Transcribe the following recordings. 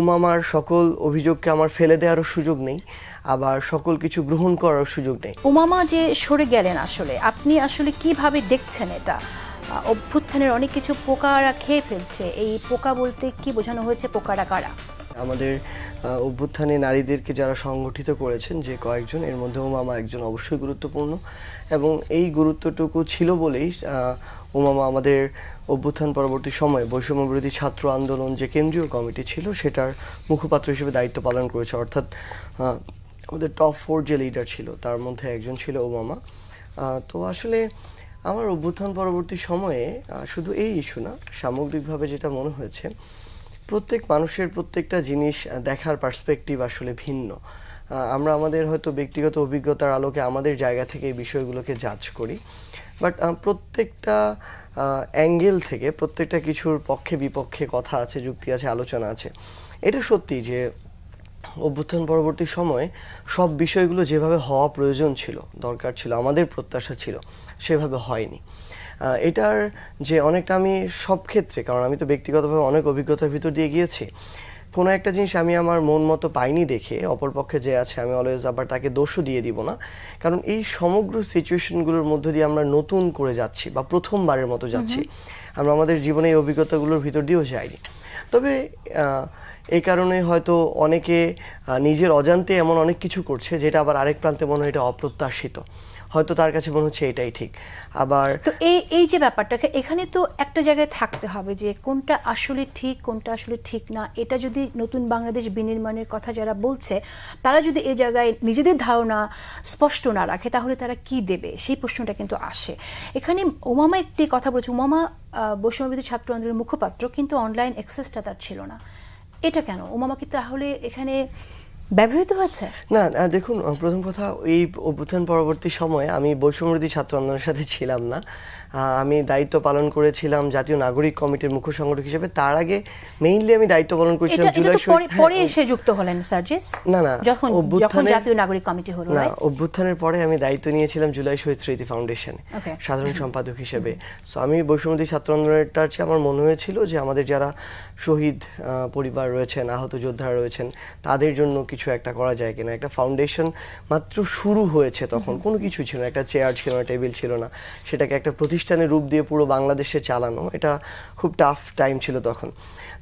উমামার সকল অভিযোগকে আমার ফেলে দেওয়ারও সুযোগ নেই, আবার সকল কিছু গ্রহণ করার সুযোগ নেই। উমামা যে সরে গেলেন, আসলে আপনি আসলে কিভাবে দেখছেন এটা? অভ্যুত্থানের অনেক কিছু পোকারা খেয়ে ফেলছে, এই পোকা বলতে কি বোঝানো হয়েছে? পোকারা কারা? আমাদের অভ্যুত্থানে নারীদেরকে যারা সংগঠিত করেছেন যে কয়েকজন, এর মধ্যে উমামা একজন অবশ্যই গুরুত্বপূর্ণ, এবং এই গুরুত্বটুকু ছিল বলেই উমামা আমাদের অভ্যুত্থান পরবর্তী সময়ে বৈষম্য বিরোধী ছাত্র আন্দোলন যে কেন্দ্রীয় কমিটি ছিল সেটার মুখপাত্র হিসেবে দায়িত্ব পালন করেছে। অর্থাৎ আমাদের টপ 4 যে লিডার ছিল তার মধ্যে একজন ছিল উমামা। তো আসলে আমার অভ্যুত্থান পরবর্তী সময়ে শুধু এই ইস্যু না, সামগ্রিকভাবে যেটা মনে হয়েছে, প্রত্যেক মানুষের প্রত্যেকটা জিনিস দেখার পার্সপেক্টিভ আসলে ভিন্ন। আমরা আমাদের হয়তো ব্যক্তিগত অভিজ্ঞতার আলোকে আমাদের জায়গা থেকে এই বিষয়গুলোকে জাজ করি, বাট প্রত্যেকটা অ্যাঙ্গেল থেকে প্রত্যেকটা কিছুর পক্ষে বিপক্ষে কথা আছে, যুক্তি আছে, আলোচনা আছে। এটা সত্যি যে অভ্যুত্থান পরবর্তী সময়ে সব বিষয়গুলো যেভাবে হওয়া প্রয়োজন ছিল, দরকার ছিল, আমাদের প্রত্যাশা ছিল, সেভাবে হয়নি। এটার যে অনেকটা আমি সব ক্ষেত্রে, কারণ আমি তো ব্যক্তিগতভাবে অনেক অভিজ্ঞতার ভিতর দিয়ে গিয়েছি, কোনো একটা জিনিস আমি আমার মন মতো পাইনি দেখে অপরপক্ষে যে আছে আমি অলওয়েজ আবার তাকে দোষও দিয়ে দিব না, কারণ এই সমগ্র সিচুয়েশনগুলোর মধ্য দিয়ে আমরা নতুন করে যাচ্ছি বা প্রথমবারের মতো যাচ্ছি। আমরা আমাদের জীবনে এই অভিজ্ঞতাগুলোর ভিতর দিয়েও যাইনি। তবে এই কারণে হয়তো অনেকে নিজের অজান্তে এমন অনেক কিছু করছে যেটা আবার আরেক প্রান্তে মনে হয় এটা অপ্রত্যাশিত, হয়তো তার কাছে মনে হচ্ছে এটাই ঠিক। আবার তো এই যে ব্যাপারটাকে এখানে তো একটা জায়গায় থাকতে হবে যে কোনটা আসলে ঠিক, কোনটা আসলে ঠিক না। এটা যদি নতুন বাংলাদেশ বিনির্মাণের কথা যারা বলছে তারা যদি এই জায়গায় নিজেদের ধারণা স্পষ্ট না রাখে তাহলে তারা কি দেবে, সেই প্রশ্নটা কিন্তু আসে। এখানে উমামা একটি কথা বলছে, উমামা বৈষম্য বিরোধী ছাত্র আন্দোলনের মুখপাত্র, কিন্তু অনলাইন অ্যাক্সেসটা তার ছিল না। এটা কেন? উমামা কি তাহলে এখানে ব্যবহৃত হয়েছে? না, দেখুন, প্রথম কথা, এই অভ্যুত্থান পরবর্তী সময়ে আমি বৈষম্য বিরোধী ছাত্র আন্দোলনের সাথে ছিলাম না। আমি দায়িত্ব পালন করেছিলাম জাতীয় নাগরিক কমিটির মুখ্য সংগঠক হিসেবে। তার আগে মেইনলি আমি দায়িত্ব পালন করেছিলাম জুলাই পরে এসে যুক্ত হলেন সার্জিস? না, যখন জাতীয় নাগরিক কমিটি হলো, না, অভ্যুত্থানের পরে আমি দায়িত্ব নিয়েছিলাম জুলাই শহীদ স্মৃতি ফাউন্ডেশনে সাধারণ সম্পাদক হিসেবে। সো আমি বৈষম্য বিরোধী ছাত্র আন্দোলনটার চেয়ে আমার মনে হয়েছিল যে আমাদের যারা শহীদ পরিবার রয়েছেন, আহত যোদ্ধারা রয়েছেন, তাদের জন্য কিছু একটা করা যায় কিনা। একটা ফাউন্ডেশন মাত্র শুরু হয়েছে, তখন কোনো কিছু ছিল না, একটা চেয়ার ছিল না, টেবিল ছিল না, সেটাকে একটা প্রতিষ্ঠানের রূপ দিয়ে পুরো বাংলাদেশে চালানো এটা খুব টাফ টাইম ছিল তখন।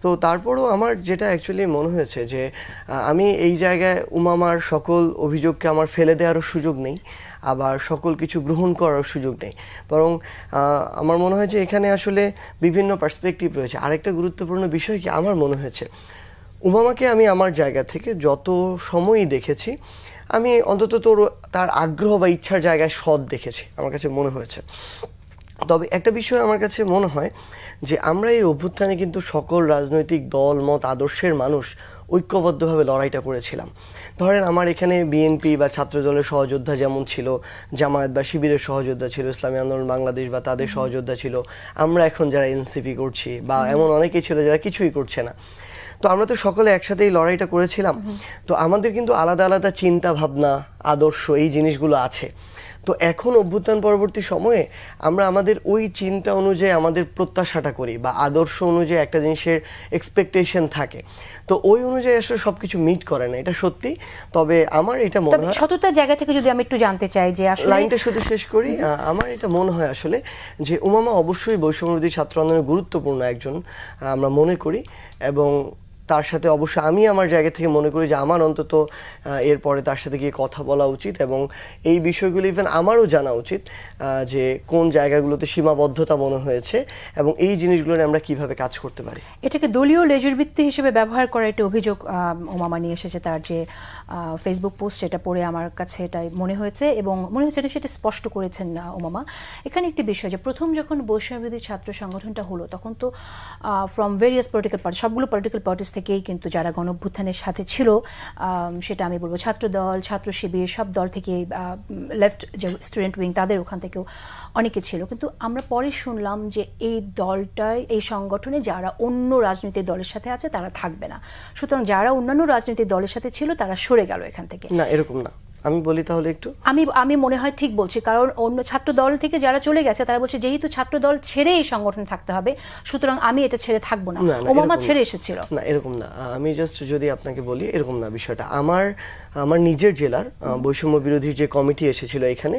তো তারপরও আমার যেটা অ্যাকচুয়ালি মনে হয়েছে যে আমি এই জায়গায় উমামার সকল অভিযোগকে আমার ফেলে দেওয়ারও সুযোগ নেই, আবার সকল কিছু গ্রহণ করার সুযোগ নেই, বরং আমার মনে হয় যে এখানে আসলে বিভিন্ন পার্সপেক্টিভ রয়েছে। আরেকটা গুরুত্বপূর্ণ বিষয় কি আমার মনে হয়েছে, উমামাকে আমি আমার জায়গা থেকে যত সময়ই দেখেছি, আমি অন্তত তার আগ্রহ বা ইচ্ছার জায়গায় সৎ দেখেছি, আমার কাছে মনে হয়েছে। তবে একটা বিষয় আমার কাছে মনে হয় যে আমরা এই অভ্যুত্থানে কিন্তু সকল রাজনৈতিক দল, মত, আদর্শের মানুষ ঐক্যবদ্ধভাবে লড়াইটা করেছিলাম। ধরেন আমার এখানে বিএনপি বা ছাত্র দলের সহযোদ্ধা যেমন ছিল, জামায়াত বা শিবিরের সহযোদ্ধা ছিল, ইসলামী আন্দোলন বাংলাদেশ বা তাদের সহযোদ্ধা ছিল, আমরা এখন যারা এনসিপি করছি বা এমন অনেকেই ছিল যারা কিছুই করছে না। তো আমরা তো সকলে একসাথে এই লড়াইটা করেছিলাম। তো আমাদের কিন্তু আলাদা আলাদা চিন্তা ভাবনা, আদর্শ, এই জিনিসগুলো আছে। তো এখন অভ্যুত্থান পরবর্তী সময়ে আমরা আমাদের ওই চিন্তা অনুযায়ী আমাদের প্রত্যাশাটা করি বা আদর্শ অনুযায়ী একটা জিনিসের এক্সপেকটেশন থাকে, তো ওই অনুযায়ী আসলে সবকিছু মিট করে না, এটা সত্যি। তবে আমার এটা মনে হয়, সততার জায়গা থেকে যদি আমি একটু জানতে চাই যে আসলে লাইনটা শুধু শেষ করি, আমার এটা মনে হয় আসলে যে উমামা অবশ্যই বৈষম্য বিরোধী ছাত্র আন্দোলনের গুরুত্বপূর্ণ একজন আমরা মনে করি, এবং তার সাথে অবশ্যই আমি আমার জায়গা থেকে মনে করি যে আমার অন্তত এরপরে তার সাথে গিয়ে কথা বলা উচিত, এবং এই বিষয়গুলো ইভেন আমারও জানা উচিত যে কোন জায়গাগুলোতে সীমাবদ্ধতা মনে হয়েছে এবং এই জিনিসগুলো নিয়ে আমরা কিভাবে কাজ করতে পারি। এটাকে দলীয় লেজুর বৃত্তি হিসেবে ব্যবহার করার একটা অভিযোগ উমামা নিয়ে এসেছে। তার যে ফেসবুক পোস্ট, সেটা পড়ে আমার কাছে এটাই মনে হয়েছে, এবং মনে হচ্ছে সেটা স্পষ্ট করেছেন উমামা। এখানে একটি বিষয় যে প্রথম যখন বৈষম্য বিরোধী ছাত্র সংগঠনটা হলো তখন তো ফ্রম ভেরিয়াস পলিটিক্যাল পার্টি, সবগুলো পলিটিক্যাল পার্টিস থেকেই কিন্তু যারা গণঅভ্যুত্থানের সাথে ছিল, সেটা আমি বলবো ছাত্র দল, ছাত্র শিবির, সব দল থেকে, লেফট যে স্টুডেন্ট উইং তাদের ওখান থেকেও অনেকে ছিল। কিন্তু আমরা পরে শুনলাম যে এই দলটায়, এই সংগঠনে যারা অন্য রাজনৈতিক দলের সাথে আছে তারা থাকবে না, সুতরাং যারা অন্যান্য রাজনৈতিক দলের সাথে ছিল তারা সরে গেল এখান থেকে। না, এরকম না। আমি বলি তাহলে একটু। আমি মনে হয় ঠিক বলছি, কারণ অন্য ছাত্র দল থেকে যারা চলে গেছে তারা বলছে যেহেতু ছাত্র দল ছেড়ে এই সংগঠনে থাকতে হবে, সুতরাং আমি এটা ছেড়ে থাকবো না। ওমামা ছেড়ে এসেছিল না, এরকম না। আমি জাস্ট যদি আপনাকে বলি, এরকম না বিষয়টা। আমার নিজের জেলার বৈষম্য বিরোধীর যে কমিটি এসেছিল এখানে,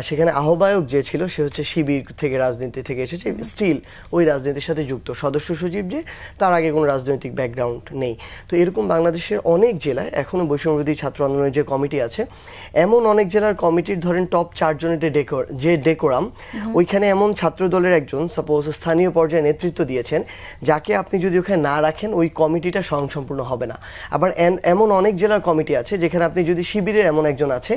সেখানে আহ্বায়ক যে ছিল সে হচ্ছে শিবির থেকে, রাজনীতি থেকে এসেছে, স্টিল ওই রাজনীতির সাথে যুক্ত। সদস্য সচিব যে, তার আগে কোনো রাজনৈতিক ব্যাকগ্রাউন্ড নেই। তো এরকম বাংলাদেশের অনেক জেলায় এখনো বৈষম্য বিরোধী ছাত্র আন্দোলনের যে কমিটি আছে, এমন অনেক জেলার কমিটির ধরেন টপ 4 জনের যে ডেকোরাম, ওইখানে এমন ছাত্র দলের একজন সাপোজ স্থানীয় পর্যায়ে নেতৃত্ব দিয়েছেন, যাকে আপনি যদি ওখানে না রাখেন ওই কমিটিটা স্বয়ংসম্পূর্ণ হবে না। আবার এমন অনেক জেলার কমিটি আছে যেখানে আপনি যদি শিবিরের এমন একজন আছে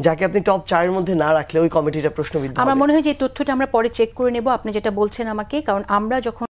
যাকে আপনি টপ 4 এর মধ্যে না রাখলে ওই কমিটিটা প্রশ্নবিদ্ধ হবে। আমার মনে হয় যে তথ্যটা আমরা পরে চেক করে নেব, আপনি যেটা বলছেন আমাকে, কারণ আমরা যখন